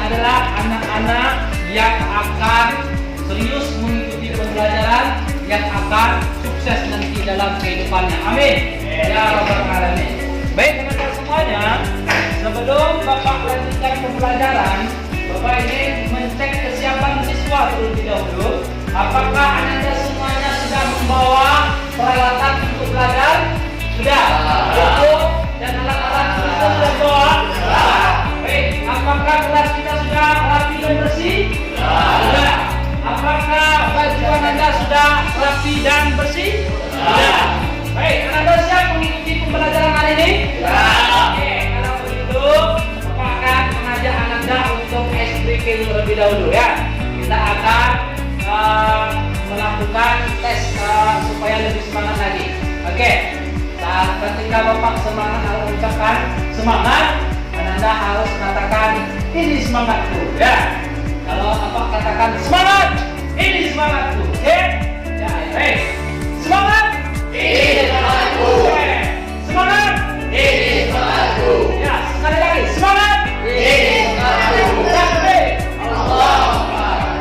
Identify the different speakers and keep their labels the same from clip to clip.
Speaker 1: adalah anak-anak yang akan serius mengikuti pembelajaran, yang akan sukses nanti dalam kehidupannya. Amin. Ya Rabbal Alamin. Baik teman-teman semuanya, sebelum Bapak lanjutkan pembelajaran, Bapak ini mencek kesiapan siswa terlebih dahulu. Apakah Anda semuanya sudah membawa peralatan untuk belajar? Sudah. Buku dan alat-alat sudah bawa? Baik. Apakah kelas kita sudah rapi dan bersih? Sudah. Apakah baju Anda sudah rapi dan bersih? Sudah. Baik. Anda siap mengikuti pembelajaran hari ini? Oke. Kalau begitu, Bapak akan mengajak Anda untuk ice breaking terlebih dahulu ya. Kita akan melakukan tes supaya lebih semangat lagi. Oke. Saat ketika Bapak semangat harus ucapkan semangat, dan Anda harus katakan ini semangatku ya. Kalau Bapak katakan semangat, ini semangatku. Oke? Ya, baik. Semangat, ini semangatku. Oke. Semangat, ini semangatku. Ya, sekali lagi. Semangat, ini semangatku. Takbir. Allah.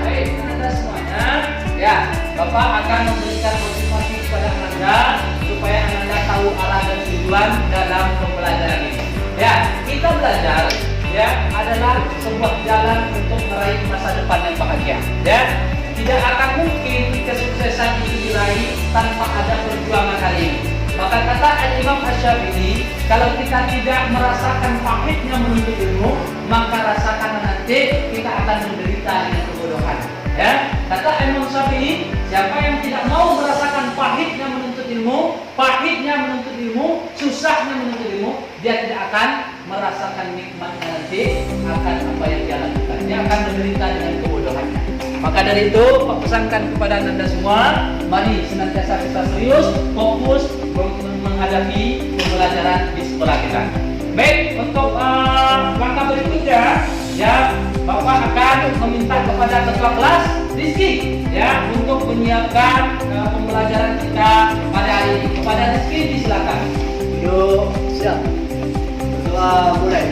Speaker 1: Baik, Anda semuanya. Ya, Bapak akan memberikan motivasi kepada Anda supaya Anda tahu arah dan tujuan dalam pembelajaran ini. Ya, kita belajar ya adalah sebuah jalan untuk meraih masa depan yang bahagia. Ya, tidak akan mungkin kesuksesan itu diraih tanpa ada perjuangan kali ini. Maka kata Imam Asy-Syafi'i, kalau kita tidak merasakan pahitnya menuntut ilmu, maka rasakan nanti kita akan menderita dengan kebodohan. Ya, kata Imam Syafi'i, siapa yang tidak mau merasakan pahitnya menuntut ilmu, susahnya menuntut ilmu, dia tidak akan merasakan nikmatnya nanti akan apa yang dia lakukan. Dia akan menderita dengan kebodohannya. Maka dari itu, Pak pesankan kepada Anda semua, mari senantiasa kita serius, fokus menghadapi pembelajaran di sekolah kita. Baik, untuk langkah berikutnya, ya Bapak akan meminta kepada ketua kelas Rizky ya untuk menyiapkan pembelajaran kita pada hari ini. Kepada Rizky disilakan.
Speaker 2: Yuk, siap. Ketua mulai.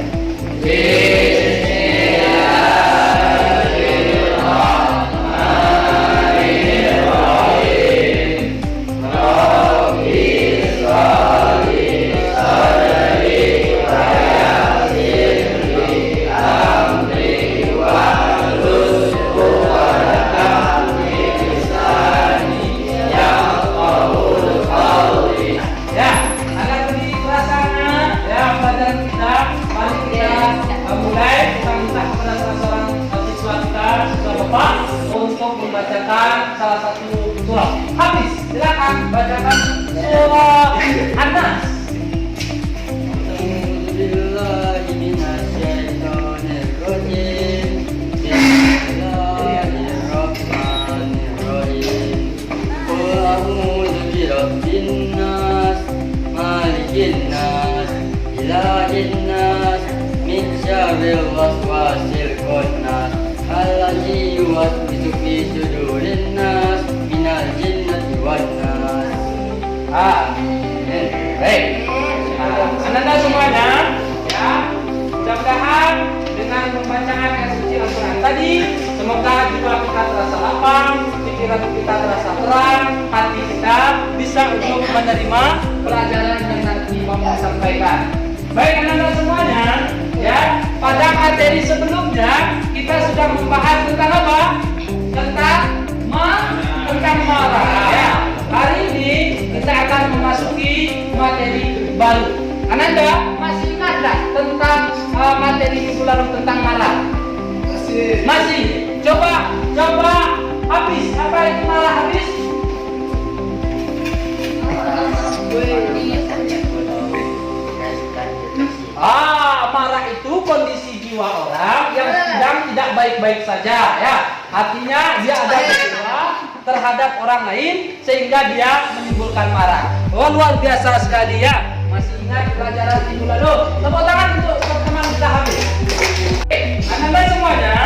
Speaker 1: Membacakan salah satu surah. Habis, silakan bacakan surah An-Nas. Amin. Baik. Anda semuanya, ya, mudah-mudahan dengan pembacaan ayat suci Al-Quran tadi, semoga jiwa kita terasa lapang, pikiran kita terasa terang, hati kita bisa untuk menerima pelajaran yang nanti Bapak sampaikan. Baik Anda semuanya, ya, pada materi sebelumnya kita sudah membahas tentang apa? Tentang marah. Ya. Hari ini kita akan memasuki materi baru. Ananda masih ingatlah tentang materi minggu lalu tentang marah? Masih. Coba habis. Apa itu marah habis? Marah itu kondisi jiwa orang yang sedang tidak baik-baik saja, ya. Artinya dia ada kecewa terhadap orang lain sehingga dia menimbulkan marah. Oh, luar biasa sekali ya. Masih ingat pelajaran minggu lalu? Tepuk tangan untuk teman-teman kita habis. Anda semuanya,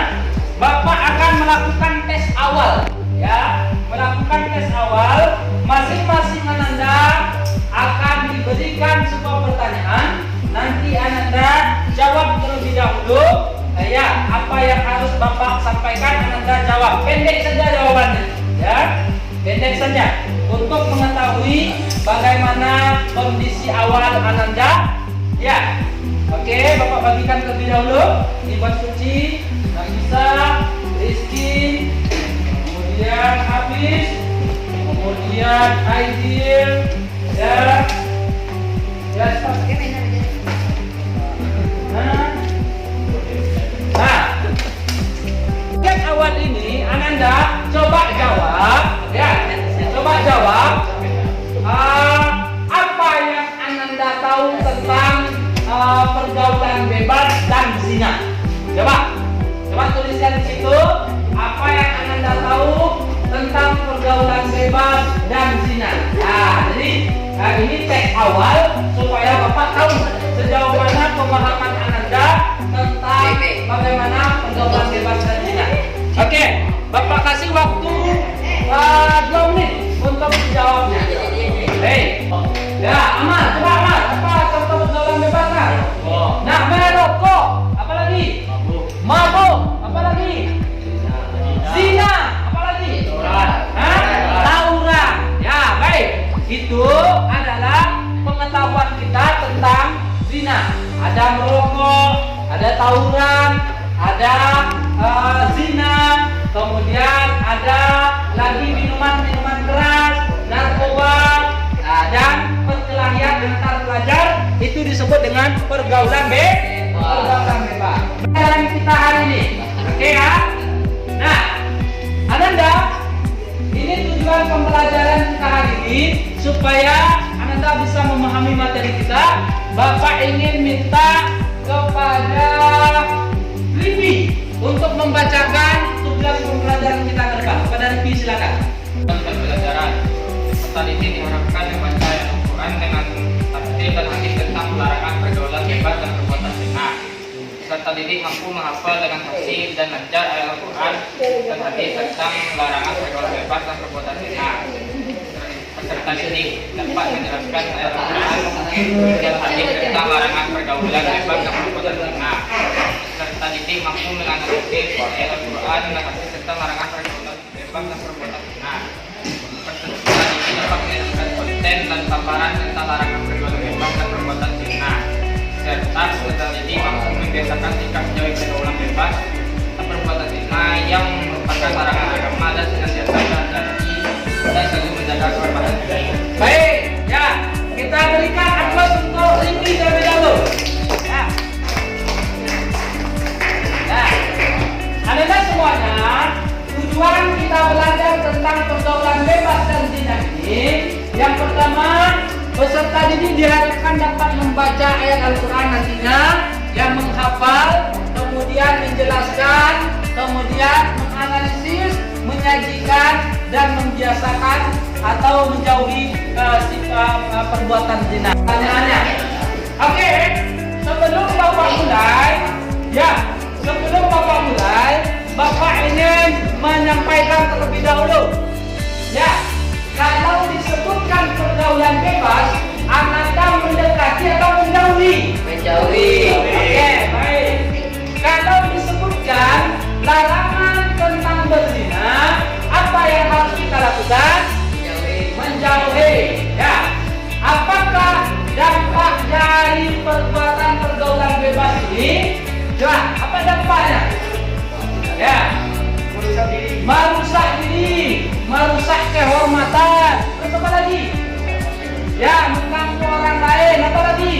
Speaker 1: Bapak akan melakukan tes awal, ya. Melakukan tes awal, masing-masing Anda akan diberikan sebuah pertanyaan. Nanti Anda jawab terlebih dahulu, ya. apa yang harus Bapak sampaikan, Ananda jawab. Pendek saja jawabannya, ya. Pendek saja untuk mengetahui bagaimana kondisi awal Ananda. Ya. Oke, Bapak bagikan terlebih dahulu. Ibu Suci, Nafisa, Rizky, kemudian Hafiz, kemudian Aidil, ya. Ya, nah, yang awal ini Ananda coba jawab, ya, coba jawab apa yang Ananda tahu tentang pergaulan bebas dan zina. Coba tuliskan di situ apa yang Ananda tahu tentang pergaulan bebas dan zina. Nah, jadi ini teks awal supaya Bapak tahu sejauh mana pemahaman Ananda tentang bagaimana pergaulan bebas dan zina. Oke, Bapak kasih waktu 2 menit untuk menjawabnya. Hei, ya Amal, coba Amal, apa contoh pergaulan bebas kan? Nah, merokok, apa lagi? Mabuk, apa lagi? Zina, apa lagi? Tawuran. Ya, baik. Itu adalah pengetahuan kita tentang zina. Ada merokok, ada tawuran, ada zina, kemudian ada lagi minuman keras, narkoba, dan perkelahian antar pelajar. Itu disebut dengan pergaulan bebas. Dalam kita hari ini, oke ya? Nah, Ananda, ini tujuan pembelajaran kita hari ini supaya Ananda bisa memahami materi kita. Bapak ingin minta kepada Lipi untuk membacakan tugas pembelajaran kita ke depan. Kepada Lipi silakan.
Speaker 3: Pembelajaran pesan ini diharapkan membaca Al-Quran dengan tafsir dan hadis tentang larangan pergaulan bebas dan perbuatan zina. Peserta didik mampu menghafal dengan tafsir dan lancar ayat Al-Quran dan hadis tentang larangan pergaulan bebas dan perbuatan zina. Peserta didik dapat menjelaskan ayat Al-Quran dan hadis tentang larangan pergaulan bebas dan perbuatan zina. Peserta didik mampu menganalisis ayat Al-Quran dan hadis tentang larangan pergaulan bebas dan perbuatan zina. Peserta didik dapat menjelaskan konten dan paparan tentang larangan pergaulan bebas dan perbuatan zina. Serta peserta didik mampu membiasakan sikap menjauhi pergaulan bebas dan perbuatan zina yang merupakan larangan agama dan senantiasa berhati-hati dan selalu menjaga kehormatan diri.
Speaker 1: Baik, ya, kita berikan aplaus untuk Lipi terlebih dahulu. Ya. Nah, Ananda semuanya, tujuan kita belajar tentang pergaulan bebas dan zina ini, yang pertama, peserta didik diharapkan dapat membaca ayat Al-Quran nantinya, yang menghafal, kemudian menjelaskan, kemudian menganalisis, menyajikan, dan membiasakan atau menjauhi perbuatan zina. Pertanyaannya, oke, sebelum Bapak mulai, Bapak ingin menyampaikan terlebih dahulu. Ya, kalau disebutkan pergaulan bebas, Ananda mendekati atau menjauhi? Menjauhi. Oke, baik. Kalau disebutkan larangan tentang berzina, apa yang harus kita lakukan? Menjauhi. Ya. Apakah dampak dari perbuatan pergaulan bebas ini? Coba, apa dampaknya? Ya. Merusak diri, merusak kehormatan. Terus apa lagi? Ya, mengganggu orang lain. Apa lagi?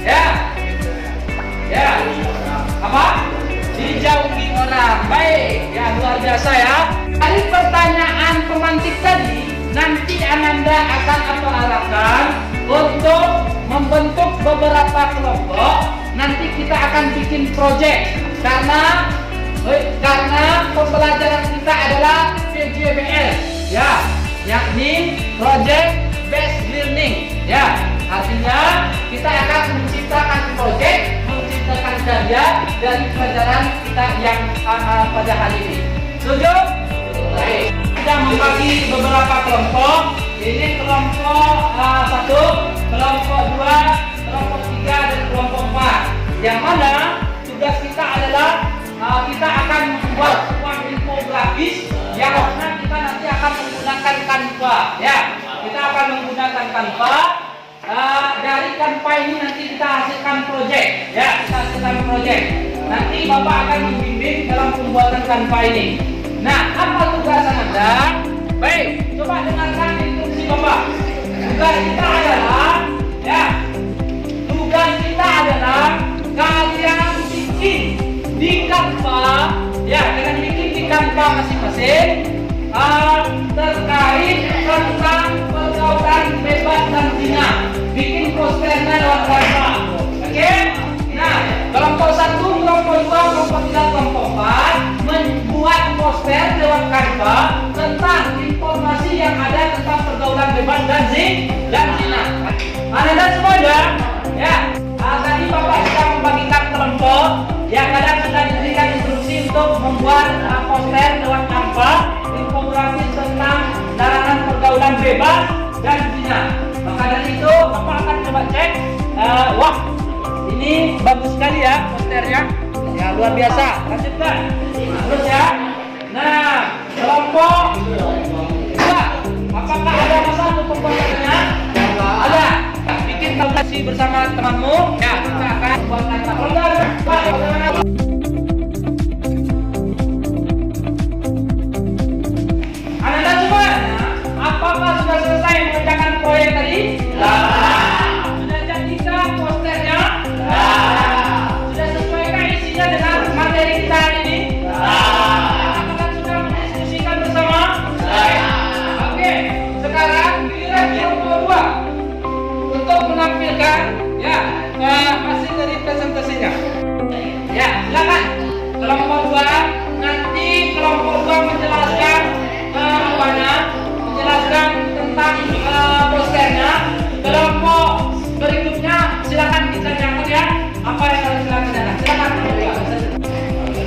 Speaker 1: Ya. Apa? Dijauhi orang. Baik. Ya, luar biasa ya. Dari pertanyaan pemantik tadi, nanti Ananda akan arahkan untuk membentuk beberapa kelompok. Nanti kita akan bikin proyek karena pembelajaran kita adalah PJBL, ya, yakni Project Based Learning, ya. Artinya kita akan menciptakan proyek, menciptakan karya dari pelajaran kita yang pada hari ini. Setuju? Baik. Kita membagi beberapa kelompok. Ini kelompok 1, kelompok 2, kelompok 3, dan kelompok 4. Yang mana tugas kita adalah akan membuat sebuah infografis yang mana kita nanti akan menggunakan Canva. Ya, kita akan menggunakan Canva. Dari Canva ini nanti kita hasilkan project. Ya, kita hasilkan project. Nanti Bapak akan membimbing dalam pembuatan Canva ini. Nah, apa tugas Anda? Baik, coba dengarkan instruksi Bapak. Tugas kita adalah, ya, tugas kita adalah kalian bikin di Canva, ya, kalian bikin di Canva masing-masing terkait tentang pergaulan bebas dan zina. Bikin posternya lewat Canva. Oke? Nah, kelompok 1, kelompok 2, kelompok 3, kelompok 4 membuat poster lewat Canva tentang informasi yang ada tentang pergaulan bebas dan zina. Anda semuanya, ya, tadi Bapak sudah membagikan kelompok, ya, kalian sudah diberikan instruksi untuk membuat poster lewat Canva infografis tentang larangan pergaulan bebas dan zina. Maka dari itu Bapak akan coba cek, wah, ini bagus sekali ya posternya, ya, luar biasa. Lanjutkan terus ya. Nah, kelompok 2, apakah ada masalah untuk pembuatannya? Ada. Bikin kalkulasi bersama temanmu. Ya, kita akan buat kata. Kalau nggak ada, Pak, bagaimana? Anda semua, apakah sudah selesai mengerjakan proyek tadi? Sudah jadikan posternya? Sudah sesuaikah isinya dengan materi kita hari ini? Apakah sudah mendiskusikan bersama? Oke, sekarang giliran kelompok 2 untuk menampilkan, ya, hasil dari presentasinya. Ya, silakan kelompok 2. Nanti kelompok 2 menjelaskan menjelaskan tentang posternya. Kelompok berikutnya silakan ditanyakan, ya, apa yang harus dilakukan. Silakan kelompok 2.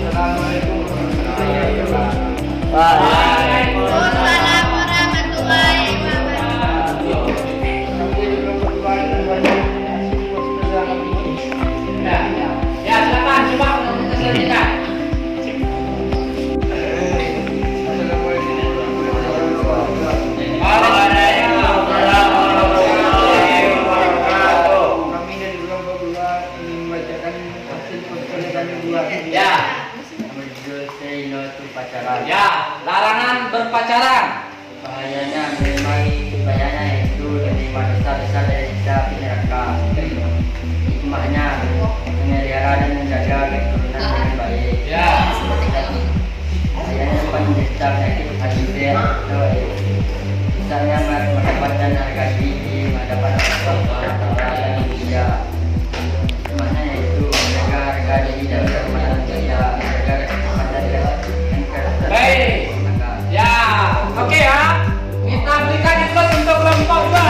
Speaker 2: Assalamualaikum warahmatullahi wabarakatuh.
Speaker 4: Waalaikumsalam warahmatullahi wabarakatuh.
Speaker 1: Ya, silakan coba selanjutnya. Ya. Ya, larangan berpacaran.
Speaker 5: Bahayanya itu menerima dosa-dosa dari api neraka. Hikmahnya memelihara dan menjaga keturunan dengan baik.
Speaker 1: Ya.
Speaker 5: Bahayanya penderita penyakit HIV, misalnya mendapatkan harga tinggi, mendapat Allah dan manusia. Hikmahnya yaitu menjaga harga diri dan kehormatan kita, menjaga kesehatan dan
Speaker 1: Baik. Ya, oke ya. Kita berikan input untuk kelompok 2.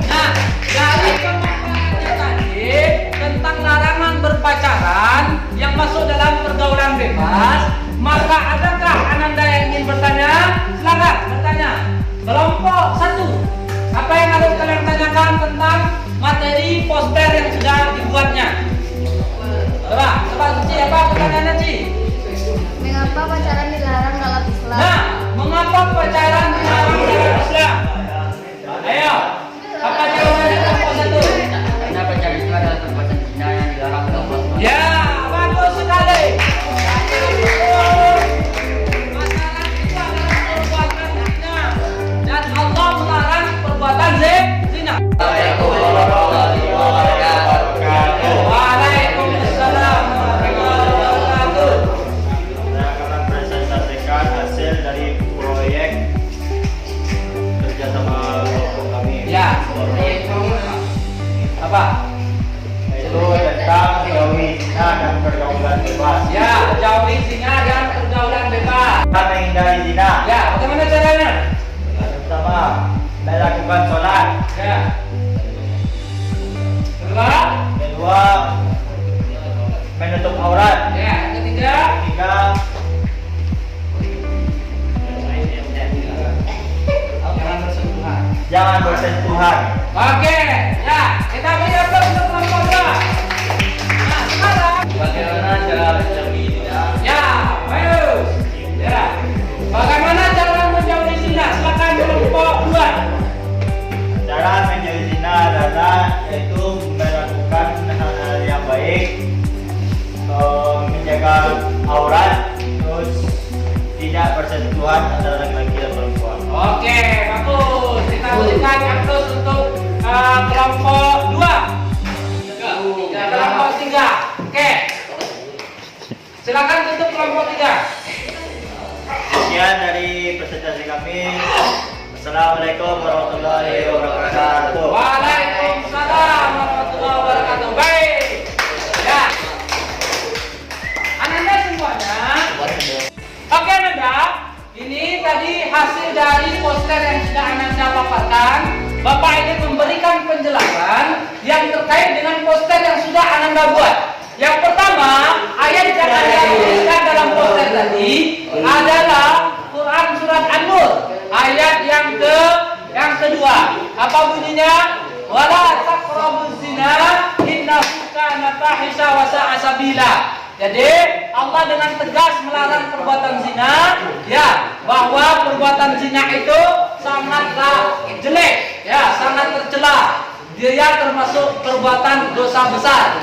Speaker 1: Nah, dari pemaparannya tadi tentang larangan berpacaran yang masuk dalam pergaulan bebas, maka adakah Ananda yang ingin bertanya? Silakan bertanya. Kelompok 1, apa yang harus kalian tanyakan tentang materi poster yang sudah dibuatnya? Coba Ci, apa pertanyaannya Ci?
Speaker 4: Mengapa pacaran dilarang dalam Islam?
Speaker 1: Nah, mengapa pacaran dilarang dalam Islam? Ayo, apa jawabannya kelompok 1?
Speaker 5: Karena pacaran itu adalah perbuatan zina yang dilarang oleh Allah.
Speaker 1: Ya, bagus sekali. Pacaran itu adalah perbuatan zina dan Allah melarang perbuatan zina. Waalaikumsalam warahmatullahi wabarakatuh.
Speaker 2: Saya akan presentasikan hasil dari proyek kerjasama kelompok kami.
Speaker 1: Ya, apa?
Speaker 2: Itu tentang jauhi zina dan pergaulan bebas.
Speaker 1: Ya, jauhi zina dan pergaulan bebas.
Speaker 2: Kita menghindari zina.
Speaker 1: Ya, bagaimana caranya?
Speaker 2: Pertama, melakukan sholat.
Speaker 1: Ya.
Speaker 2: Kedua, menutup aurat.
Speaker 1: Ya, ketiga.
Speaker 2: Ketiga,
Speaker 1: Jangan bersentuhan.
Speaker 2: jangan bersentuhan.
Speaker 1: Oke, ya, kita beri aplaus untuk kelompok 2. Nah, sekarang
Speaker 2: Bagaimana cara menjauhi zina?
Speaker 1: ya,
Speaker 2: aurat, terus tidak bersentuhan antara laki-laki dan perempuan.
Speaker 1: Oke, bagus. Kita berikan kartu untuk kelompok 2. Kelompok 3. Oke. Silakan tutup kelompok 3.
Speaker 2: Sekian dari presentasi kami. Assalamualaikum warahmatullahi wabarakatuh.
Speaker 1: Waalaikumsalam warahmatullahi wabarakatuh. Baik. Ya. Ananda semuanya. Oke Ananda, ini tadi hasil dari poster yang sudah Ananda paparkan. Bapak ingin memberikan penjelasan yang terkait dengan poster yang sudah Ananda buat. Yang pertama, ayat yang Anda tuliskan dalam poster tadi adalah Quran surat An-Nur, ayat yang kedua. Apa bunyinya? Wala taqrabuz zina innahu kana fahisha wa sa'a sabila. Jadi Allah dengan tegas melarang perbuatan zina, ya, bahwa perbuatan zina itu sangatlah jelek, ya, sangat tercela. Dia termasuk perbuatan dosa besar.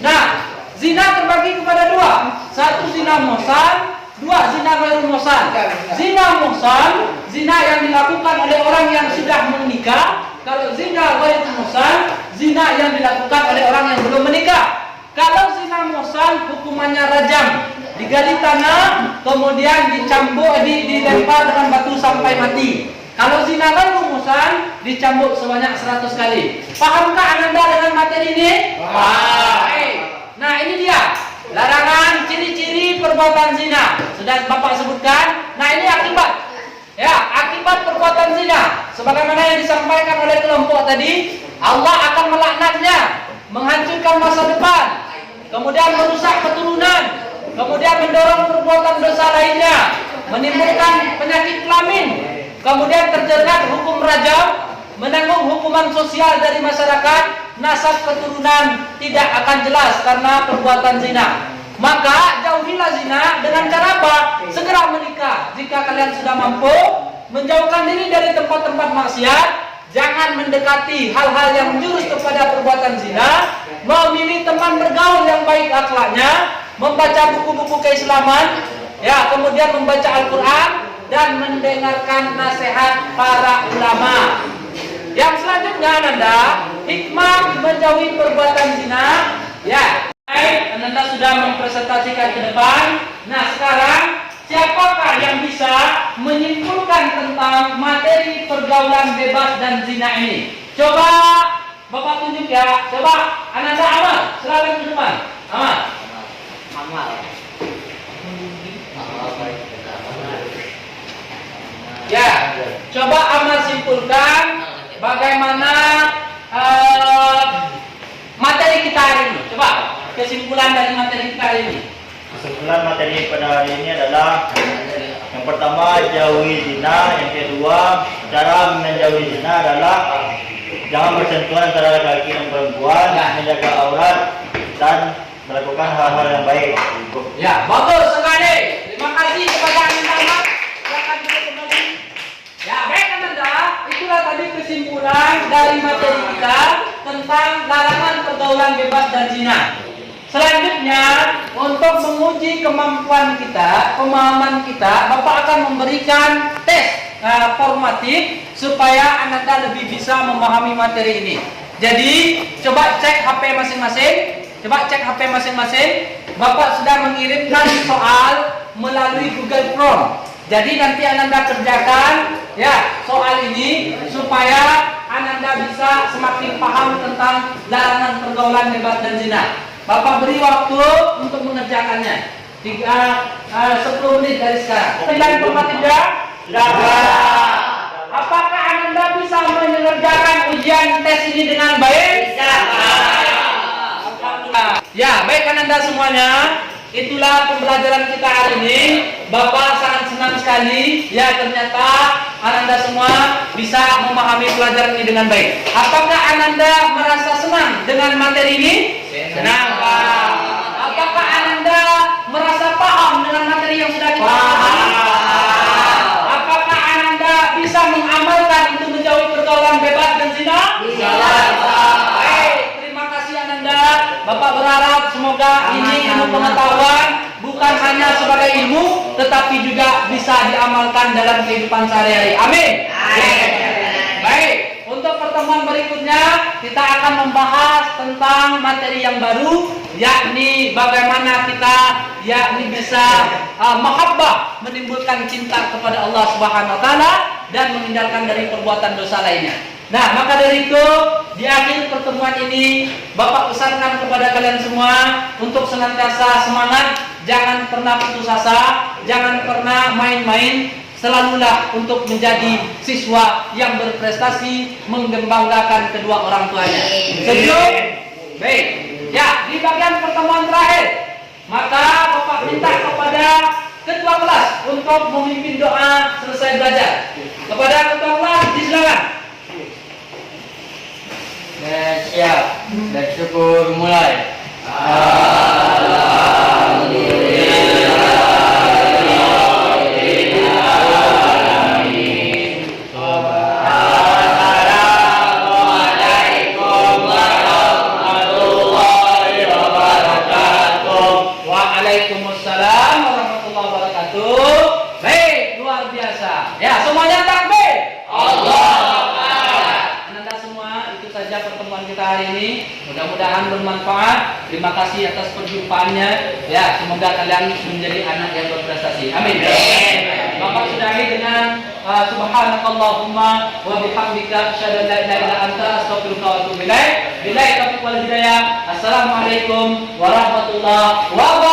Speaker 1: Nah, zina terbagi kepada dua. Satu zina muhsan, dua zina ghairu muhsan. Zina muhsan, zina yang dilakukan oleh orang yang sudah menikah. Kalau zina ghairu muhsan, zina yang dilakukan oleh orang yang belum menikah. Kalau zina muhsan hukumannya rajam, digali tanah, kemudian dicambuk, dilempar dengan batu sampai mati. Kalau zina ghairu muhsan dicambuk sebanyak 100 kali. Pahamkah Ananda dengan materi ini? Paham. Nah, ini dia larangan ciri-ciri perbuatan zina. Sudah Bapak sebutkan. Nah, ini akibat. Ya, akibat perbuatan zina. Sebagaimana yang disampaikan oleh kelompok tadi, Allah akan melaknatnya, menghancurkan masa depan, kemudian merusak keturunan, kemudian mendorong perbuatan dosa lainnya, menimbulkan penyakit kelamin, kemudian terjerat hukum rajam, menanggung hukuman sosial dari masyarakat, nasab keturunan tidak akan jelas karena perbuatan zina. Maka jauhilah zina dengan cara apa? Segera menikah. Jika kalian sudah mampu, menjauhkan diri dari tempat-tempat maksiat, jangan mendekati hal-hal yang menjurus kepada perbuatan zina, memilih teman bergaul yang baik akhlaknya, membaca buku-buku keislaman, ya, kemudian membaca Al-Quran dan mendengarkan nasihat para ulama. Yang selanjutnya Ananda, hikmah menjauhi perbuatan zina. Ya, baik, Ananda sudah mempresentasikan ke depan. Nah, sekarang siapakah yang bisa menyimpulkan tentang materi pergaulan bebas dan zina ini? Coba Bapak tunjuk ya. Coba Ananda Amal, silakan ke depan. Amal. Ya, coba Amal simpulkan bagaimana materi kita hari ini. Coba kesimpulan dari materi kita hari ini.
Speaker 2: Kesimpulan materi pada hari ini adalah yang pertama jauhi zina, yang kedua cara menjauhi zina adalah jangan bersentuhan antara laki-laki dan perempuan, menjaga aurat dan melakukan hal-hal yang baik.
Speaker 1: Ya, bagus sekali. Terima kasih kepada Ananda. Silakan duduk kembali. Ya, baik Ananda, itulah tadi kesimpulan dari materi kita tentang larangan pergaulan bebas dan zina. Selanjutnya, untuk menguji kemampuan kita, pemahaman kita, Bapak akan memberikan tes formatif supaya Ananda lebih bisa memahami materi ini. Jadi, coba cek HP masing-masing. Coba cek HP masing-masing. Bapak sudah mengirimkan soal melalui Google Form. Jadi nanti Ananda kerjakan ya soal ini supaya Ananda bisa semakin paham tentang larangan pergaulan bebas dan zina. Bapak beri waktu untuk mengerjakannya 10 menit dari sekarang. Pilihan formatif ya? Apakah Ananda bisa mengerjakan ujian tes ini dengan baik? Ya, baik Ananda semuanya. Itulah pembelajaran kita hari ini. Bapak sangat senang sekali. Ya, ternyata Ananda semua bisa memahami pelajaran ini dengan baik. Apakah Ananda merasa senang dengan materi ini? Senang, Pak. Apakah Ananda merasa paham dengan materi yang sudah kita pahami? Apakah Ananda bisa mengamalkan untuk menjauhi pergaulan bebas dan zina? Bisa. Baik, terima kasih Ananda. Bapak berharap semoga ini ilmu pengetahuan bukan hanya ilmu, tetapi juga bisa diamalkan dalam kehidupan sehari-hari. Amin. Baik, untuk pertemuan berikutnya kita akan membahas tentang materi yang baru, yakni bagaimana kita bisa mahabbah, menimbulkan cinta kepada Allah Subhanahu wa taala dan menghindarkan dari perbuatan dosa lainnya. Nah, maka dari itu di akhir pertemuan ini Bapak pesankan kepada kalian semua untuk senantiasa semangat, jangan pernah putus asa, jangan pernah main-main, selalulah untuk menjadi siswa yang berprestasi, mengembangkan kedua orang tuanya. Setuju? Baik. Ya, di bagian pertemuan terakhir, maka Bapak minta kepada ketua kelas untuk memimpin doa selesai belajar. Kepada ketua kelas, disilakan.
Speaker 5: Siap, bersyukur mulai.
Speaker 1: Waalaikumsalam warahmatullahi wabarakatuh. Baik, luar biasa. Ya, semuanya takbir. Ananda semua, itu saja pertemuan kita hari ini. Mudah-mudahan bermanfaat. Terima kasih atas perjumpaannya. Ya, semoga kalian menjadi anak yang berprestasi. Amin. Bapak sudahi dengan subhanakallahumma wa bihamdika asyhadu an la ilaha illa anta astaghfiruka wa atubu ilaik. Billahi taufiq wal hidayah. Assalamualaikum warahmatullahi wabarakatuh.